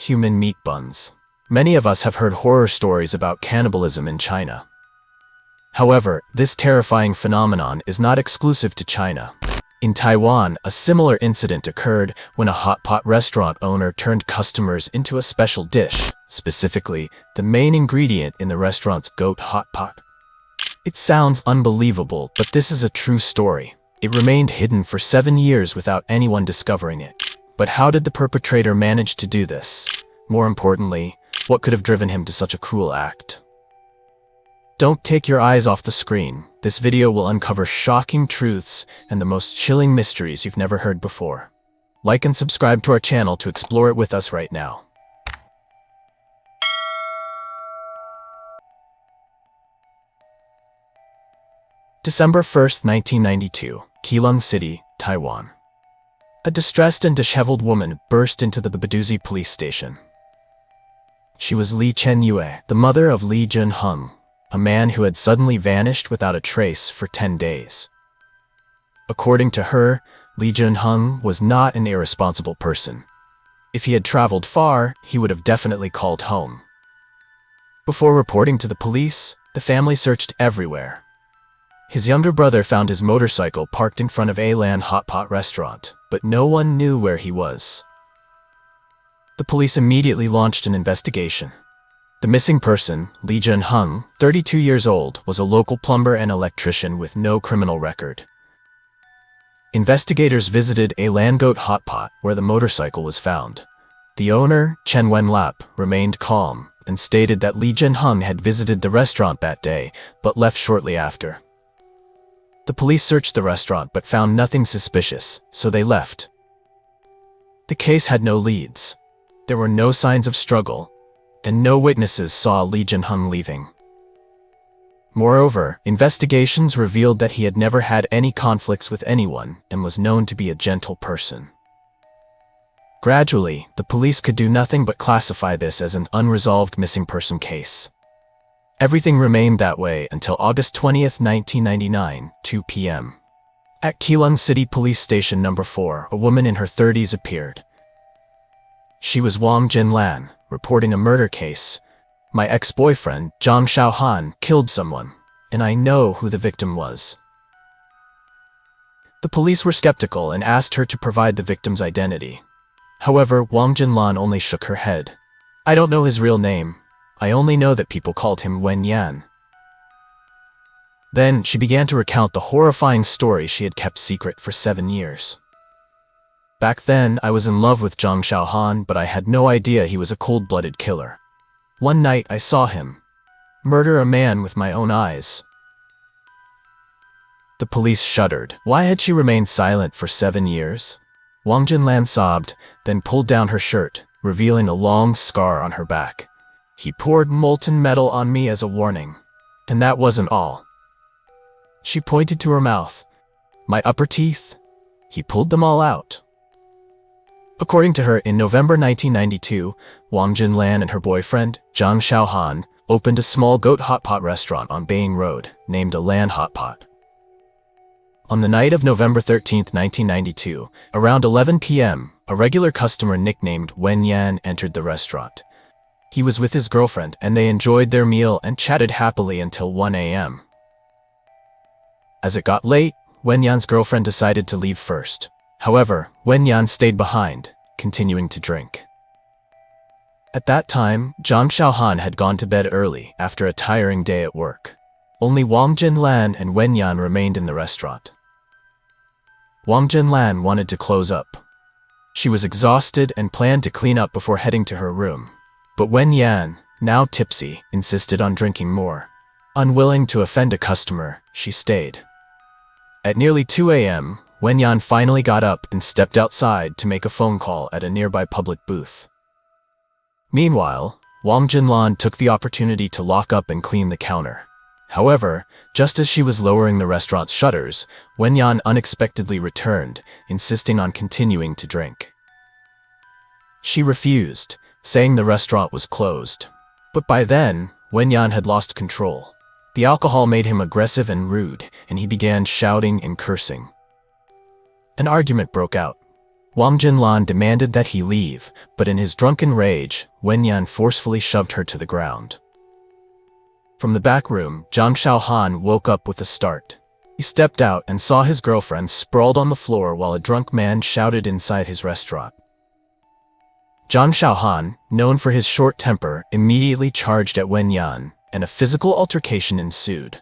human meat buns. Many of us have heard horror stories about cannibalism in China. However, this terrifying phenomenon is not exclusive to China. In Taiwan, a similar incident occurred when a Hotpot restaurant owner turned customers into a special dish, specifically, the main ingredient in the restaurant's goat Hotpot. It sounds unbelievable, but this is a true story. It remained hidden for 7 years without anyone discovering it. But how did the perpetrator manage to do this? More importantly, what could have driven him to such a cruel act? Don't take your eyes off the screen. This video will uncover shocking truths and the most chilling mysteries you've never heard before. Like and subscribe to our channel to explore it with us right now. December 1st, 1992, Keelung City, Taiwan. A distressed and disheveled woman burst into the Baduzi police station. She was Li Chenyue, the mother of Li Junheng, a man who had suddenly vanished without a trace for 10 days. According to her, Li Junheng was not an irresponsible person. If he had traveled far, he would have definitely called home. Before reporting to the police, the family searched everywhere. His younger brother found his motorcycle parked in front of Alan Hotpot restaurant, but no one knew where he was. The police immediately launched an investigation. The missing person, Li Junheng, 32 years old, was a local plumber and electrician with no criminal record. Investigators visited Alan Goat Hotpot, where the motorcycle was found. The owner, Chen Wenlap, remained calm and stated that Li Junheng had visited the restaurant that day, but left shortly after. The police searched the restaurant but found nothing suspicious, so they left. The case had no leads. There were no signs of struggle, and no witnesses saw Li Junheng leaving. Moreover, investigations revealed that he had never had any conflicts with anyone and was known to be a gentle person. Gradually, the police could do nothing but classify this as an unresolved missing person case. Everything remained that way until August 20th, 1999, 2 p.m. At Keelung City Police Station No. 4, a woman in her 30s appeared. She was Wang Jinlan, reporting a murder case. My ex-boyfriend, Zhang Xiaohan, killed someone, and I know who the victim was. The police were skeptical and asked her to provide the victim's identity. However, Wang Jinlan only shook her head. I don't know his real name. I only know that people called him Wen Yan. Then she began to recount the horrifying story she had kept secret for 7 years. Back then, I was in love with Zhang Xiaohan, but I had no idea he was a cold-blooded killer. One night, I saw him murder a man with my own eyes. The police shuddered. Why had she remained silent for 7 years? Wang Jinlan sobbed, then pulled down her shirt, revealing a long scar on her back. He poured molten metal on me as a warning. And that wasn't all. She pointed to her mouth. My upper teeth? He pulled them all out. According to her, in November 1992, Wang Jinlan and her boyfriend, Zhang Xiaohan, opened a small goat hotpot restaurant on Baying Road, named Alan Hotpot. On the night of November 13, 1992, around 11 p.m., a regular customer nicknamed Wen Yan entered the restaurant. He was with his girlfriend, and they enjoyed their meal and chatted happily until 1 a.m. As it got late, Wen Yan's girlfriend decided to leave first. However, Wen Yan stayed behind, continuing to drink. At that time, Zhang Xiaohan had gone to bed early after a tiring day at work. Only Wang Jinlan and Wen Yan remained in the restaurant. Wang Jinlan wanted to close up. She was exhausted and planned to clean up before heading to her room. But Wen Yan, now tipsy, insisted on drinking more. Unwilling to offend a customer, she stayed. At nearly 2 a.m., Wen Yan finally got up and stepped outside to make a phone call at a nearby public booth. Meanwhile, Wang Jinlan took the opportunity to lock up and clean the counter. However, just as she was lowering the restaurant's shutters, Wen Yan unexpectedly returned, insisting on continuing to drink. She refused, saying the restaurant was closed. But by then, Wen Yan had lost control. The alcohol made him aggressive and rude, and he began shouting and cursing. An argument broke out. Wang Jinlan demanded that he leave, but in his drunken rage, Wen Yan forcefully shoved her to the ground. From the back room, Zhang Xiaohan woke up with a start. He stepped out and saw his girlfriend sprawled on the floor while a drunk man shouted inside his restaurant. Zhang Xiaohan, known for his short temper, immediately charged at Wen Yan, and a physical altercation ensued.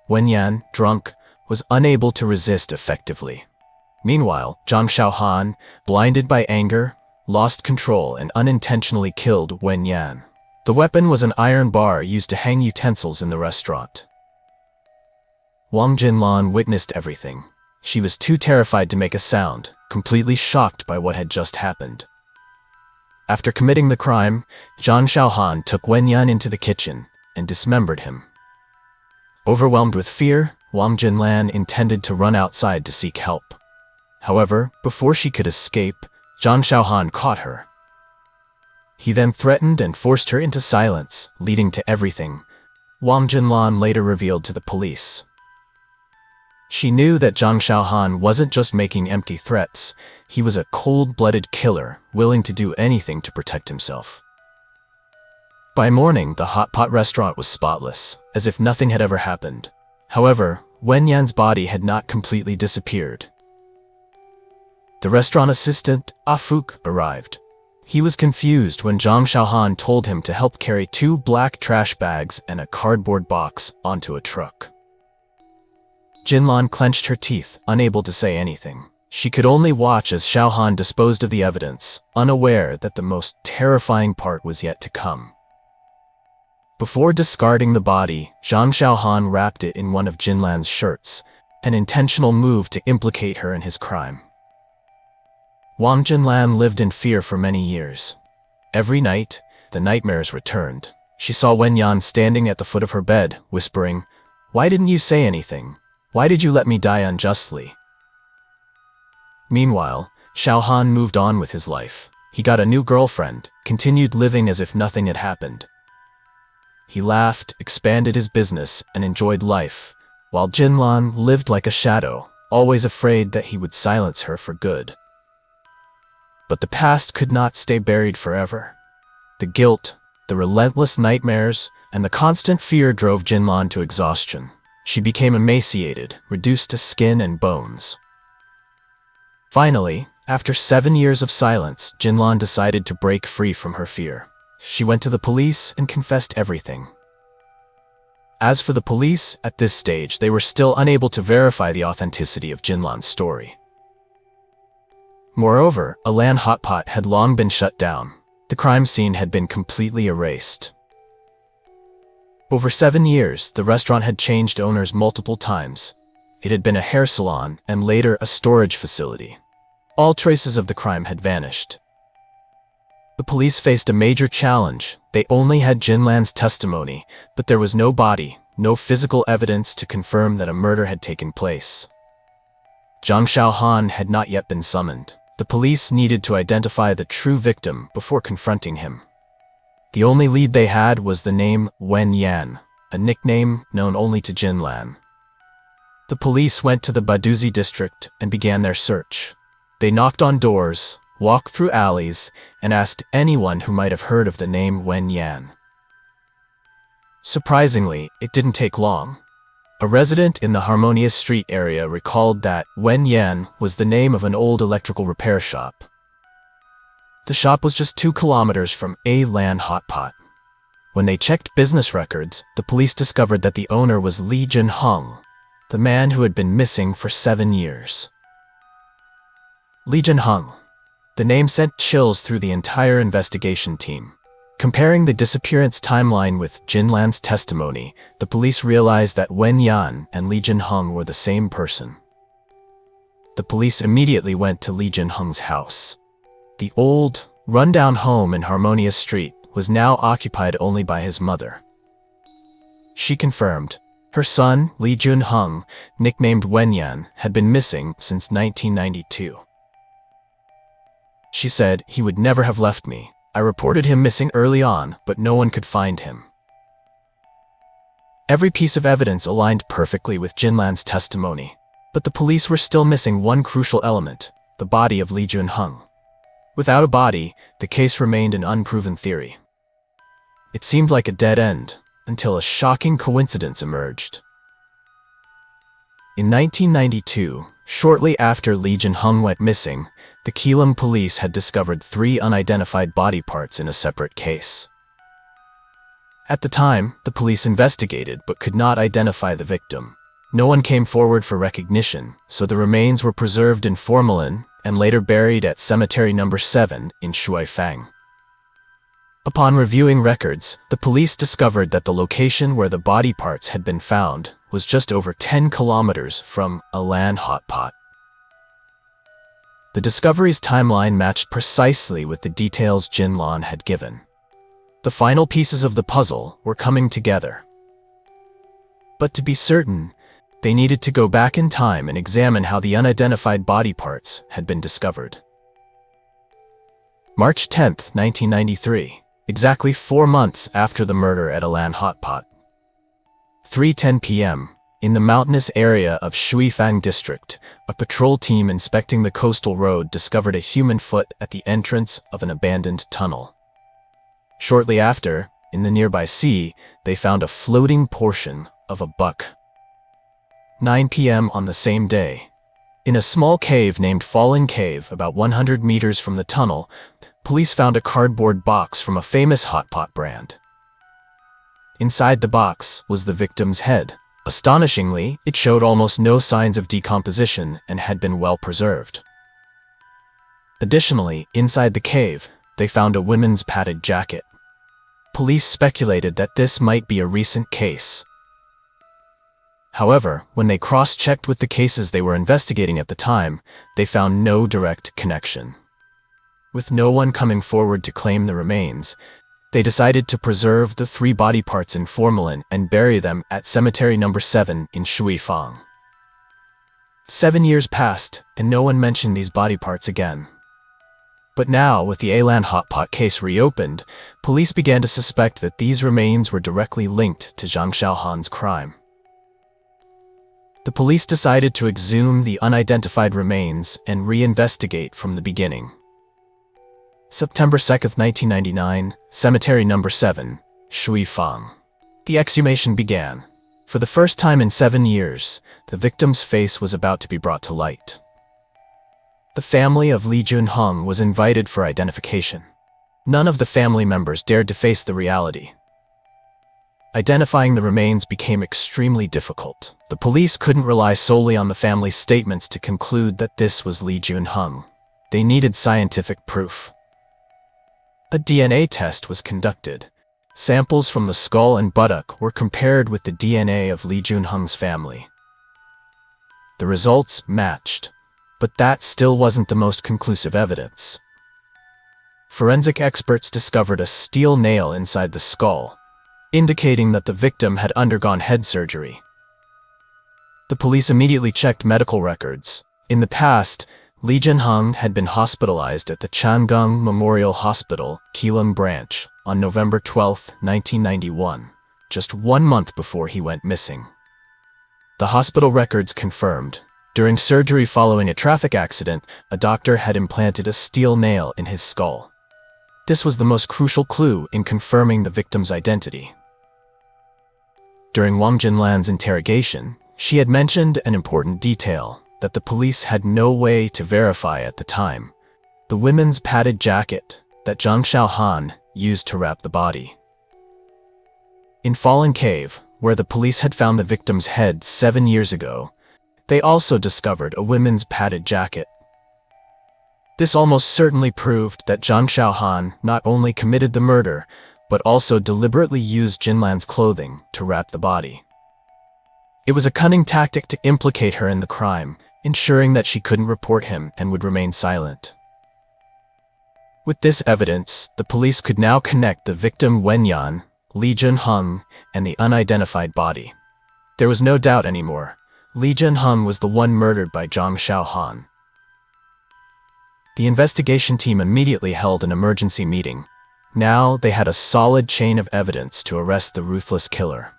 Wen Yan, drunk, was unable to resist effectively. Meanwhile, Zhang Xiaohan, blinded by anger, lost control and unintentionally killed Wen Yan. The weapon was an iron bar used to hang utensils in the restaurant. Wang Jinlan witnessed everything. She was too terrified to make a sound, completely shocked by what had just happened. After committing the crime, Zhang Xiaohan took Wen Yan into the kitchen and dismembered him. Overwhelmed with fear, Wang Jinlan intended to run outside to seek help. However, before she could escape, Zhang Xiaohan caught her. He then threatened and forced her into silence, leading to everything Wang Jinlan later revealed to the police. She knew that Zhang Xiaohan wasn't just making empty threats, he was a cold-blooded killer, willing to do anything to protect himself. By morning, the Hotpot restaurant was spotless, as if nothing had ever happened. However, Wen Yan's body had not completely disappeared. The restaurant assistant, Afuk, arrived. He was confused when Zhang Xiaohan told him to help carry 2 black trash bags and a cardboard box onto a truck. Jinlan clenched her teeth, unable to say anything. She could only watch as Xiaohan disposed of the evidence, unaware that the most terrifying part was yet to come. Before discarding the body, Zhang Xiaohan wrapped it in one of Jinlan's shirts, an intentional move to implicate her in his crime. Wang Jinlan lived in fear for many years. Every night, the nightmares returned. She saw Wen Yan standing at the foot of her bed, whispering, "Why didn't you say anything? Why did you let me die unjustly?" Meanwhile, Xiaohan moved on with his life. He got a new girlfriend, continued living as if nothing had happened. He laughed, expanded his business, and enjoyed life, while Jinlan lived like a shadow, always afraid that he would silence her for good. But the past could not stay buried forever. The guilt, the relentless nightmares, and the constant fear drove Jinlan to exhaustion. She became emaciated, reduced to skin and bones. Finally, after 7 years of silence, Jinlan decided to break free from her fear. She went to the police and confessed everything. As for the police, at this stage, they were still unable to verify the authenticity of Jinlan's story. Moreover, Alan Hotpot had long been shut down. The crime scene had been completely erased. Over 7 years, the restaurant had changed owners multiple times. It had been a hair salon and later a storage facility. All traces of the crime had vanished. The police faced a major challenge. They only had Jinlan's testimony, but there was no body, no physical evidence to confirm that a murder had taken place. Zhang Xiaohan had not yet been summoned. The police needed to identify the true victim before confronting him. The only lead they had was the name Wen Yan, a nickname known only to Jinlan. The police went to the Baduzi district and began their search. They knocked on doors, walked through alleys, and asked anyone who might have heard of the name Wen Yan. Surprisingly, it didn't take long. A resident in the Harmonious Street area recalled that Wen Yan was the name of an old electrical repair shop. The shop was just 2 kilometers from Alan Hotpot. When they checked business records, the police discovered that the owner was Li Jinheng, the man who had been missing for 7 years. Li Jinheng. The name sent chills through the entire investigation team. Comparing the disappearance timeline with Jinlan's testimony, the police realized that Wen Yan and Li Jinheng were the same person. The police immediately went to Li Jinheng's house. The old, run-down home in Harmonious Street was now occupied only by his mother. She confirmed her son, Li Junheng, nicknamed Wen Yan, had been missing since 1992. She said, "He would never have left me. I reported him missing early on, but no one could find him." Every piece of evidence aligned perfectly with Jinlan's testimony, but the police were still missing one crucial element: the body of Li Junheng. Without a body, the case remained an unproven theory. It seemed like a dead end, until a shocking coincidence emerged. In 1992, shortly after Li Junheng went missing, the Keelung police had discovered 3 unidentified body parts in a separate case. At the time, the police investigated but could not identify the victim. No one came forward for recognition, so the remains were preserved in formalin and later buried at Cemetery No. 7 in Shuifang. Upon reviewing records, the police discovered that the location where the body parts had been found was just over 10 kilometers from Alan Hotpot. The discovery's timeline matched precisely with the details Jinlan had given. The final pieces of the puzzle were coming together. But to be certain, they needed to go back in time and examine how the unidentified body parts had been discovered. March 10, 1993, exactly 4 months after the murder at Alan Hotpot. 3:10 p.m., in the mountainous area of Shuifang district, a patrol team inspecting the coastal road discovered a human foot at the entrance of an abandoned tunnel. Shortly after, in the nearby sea, they found a floating portion of a buck. 9 p.m. on the same day, in a small cave named Fallen Cave, about 100 meters from the tunnel, police found a cardboard box from a famous Hotpot brand. Inside the box was the victim's head. Astonishingly, it showed almost no signs of decomposition and had been well preserved. Additionally, inside the cave, they found a women's padded jacket. Police speculated that this might be a recent case. However, when they cross-checked with the cases they were investigating at the time, they found no direct connection. With no one coming forward to claim the remains, they decided to preserve the 3 body parts in formalin and bury them at Cemetery No. 7 in Shuifang. 7 years passed, and no one mentioned these body parts again. But now, with the Alan Hotpot case reopened, police began to suspect that these remains were directly linked to Zhang Xiaohan's crime. The police decided to exhume the unidentified remains and reinvestigate from the beginning. September 2, 1999, Cemetery No. 7, Shuifang. The exhumation began. For the first time in 7 years, the victim's face was about to be brought to light. The family of Li Junheng was invited for identification. None of the family members dared to face the reality. Identifying the remains became extremely difficult. The police couldn't rely solely on the family's statements to conclude that this was Li Junheng. They needed scientific proof. A DNA test was conducted. Samples from the skull and buttock were compared with the DNA of Li Junheng's family. The results matched, but that still wasn't the most conclusive evidence. Forensic experts discovered a steel nail inside the skull, indicating that the victim had undergone head surgery. The police immediately checked medical records. In the past, Li Junheng had been hospitalized at the Changgung Memorial Hospital, Keelung branch, on November 12, 1991, just 1 month before he went missing. The hospital records confirmed, during surgery following a traffic accident, a doctor had implanted a steel nail in his skull. This was the most crucial clue in confirming the victim's identity. During Wang Jinlan's interrogation, she had mentioned an important detail that the police had no way to verify at the time: the women's padded jacket that Zhang Xiaohan used to wrap the body. In Fallen Cave, where the police had found the victim's head 7 years ago, they also discovered a women's padded jacket. This almost certainly proved that Zhang Xiaohan not only committed the murder, but also deliberately used Jinlan's clothing to wrap the body. It was a cunning tactic to implicate her in the crime, ensuring that she couldn't report him and would remain silent. With this evidence, the police could now connect the victim Wenyan, Li Junheng, and the unidentified body. There was no doubt anymore. Li Junheng was the one murdered by Zhang Xiaohan. The investigation team immediately held an emergency meeting. Now they had a solid chain of evidence to arrest the ruthless killer.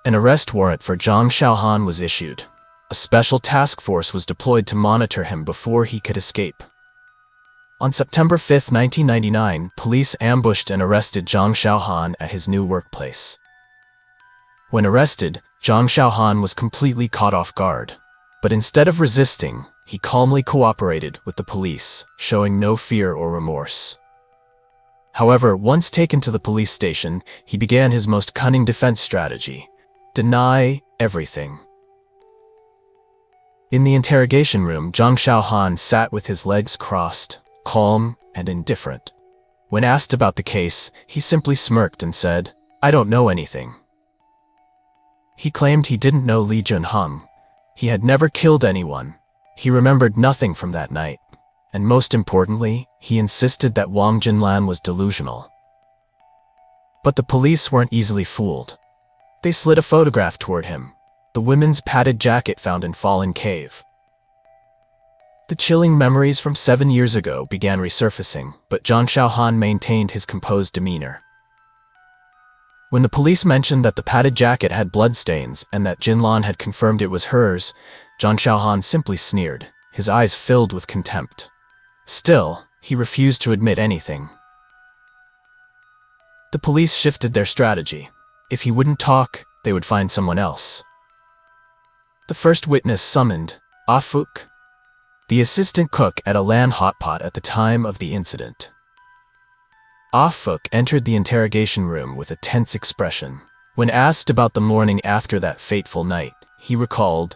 An arrest warrant for Zhang Xiaohan was issued. A special task force was deployed to monitor him before he could escape. On September 5, 1999, police ambushed and arrested Zhang Xiaohan at his new workplace. When arrested, Zhang Xiaohan was completely caught off guard. But instead of resisting, he calmly cooperated with the police, showing no fear or remorse. However, once taken to the police station, he began his most cunning defense strategy: deny everything. In the interrogation room, Zhang Xiaohan sat with his legs crossed, calm and indifferent. When asked about the case, he simply smirked and said, "I don't know anything." He claimed he didn't know Li Junheng. He had never killed anyone. He remembered nothing from that night. And most importantly, he insisted that Wang Jinlan was delusional. But the police weren't easily fooled. They slid a photograph toward him, the women's padded jacket found in Fallen Cave. The chilling memories from 7 years ago began resurfacing, but Zhang Xiaohan maintained his composed demeanor. When the police mentioned that the padded jacket had bloodstains and that Jinlan had confirmed it was hers, Zhang Xiaohan simply sneered, his eyes filled with contempt. Still, he refused to admit anything. The police shifted their strategy. If he wouldn't talk, they would find someone else. The first witness summoned, Afuk, the assistant cook at a land hotpot at the time of the incident. Afuk entered the interrogation room with a tense expression. When asked about the morning after that fateful night, he recalled,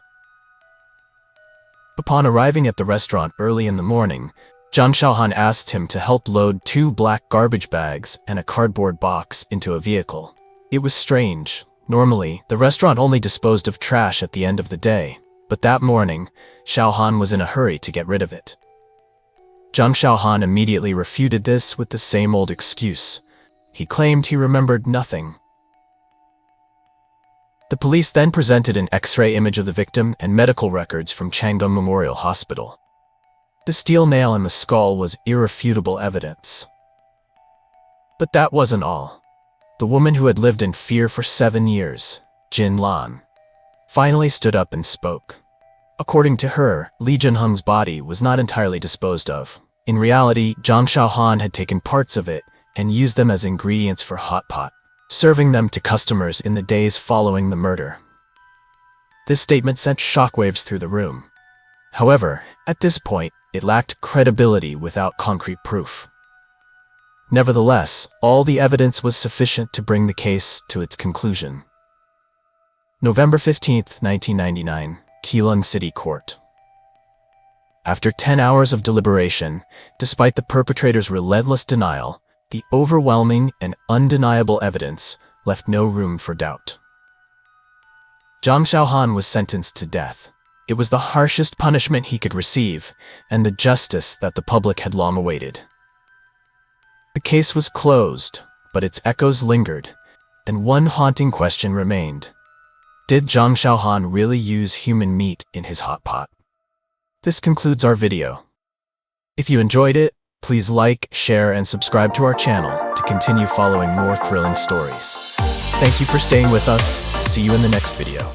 upon arriving at the restaurant early in the morning, Zhang Xiaohan asked him to help load 2 black garbage bags and a cardboard box into a vehicle. It was strange. Normally, the restaurant only disposed of trash at the end of the day, but that morning, Xiaohan was in a hurry to get rid of it. Zhang Xiaohan immediately refuted this with the same old excuse. He claimed he remembered nothing. The police then presented an X-ray image of the victim and medical records from Changdong Memorial Hospital. The steel nail in the skull was irrefutable evidence. But that wasn't all. The woman who had lived in fear for 7 years, Jin Lan, finally stood up and spoke. According to her, Li Junheng's body was not entirely disposed of. In reality, Zhang Xiaohan had taken parts of it and used them as ingredients for Hotpot, serving them to customers in the days following the murder. This statement sent shockwaves through the room. However, at this point, it lacked credibility without concrete proof. Nevertheless, all the evidence was sufficient to bring the case to its conclusion. November 15, 1999, Keelung City Court. After 10 hours of deliberation, despite the perpetrator's relentless denial, the overwhelming and undeniable evidence left no room for doubt. Zhang Xiaohan was sentenced to death. It was the harshest punishment he could receive, and the justice that the public had long awaited. The case was closed, but its echoes lingered, and one haunting question remained. Did Zhang Xiaohan really use human meat in his hot pot? This concludes our video. If you enjoyed it, please like, share, and subscribe to our channel to continue following more thrilling stories. Thank you for staying with us. See you in the next video.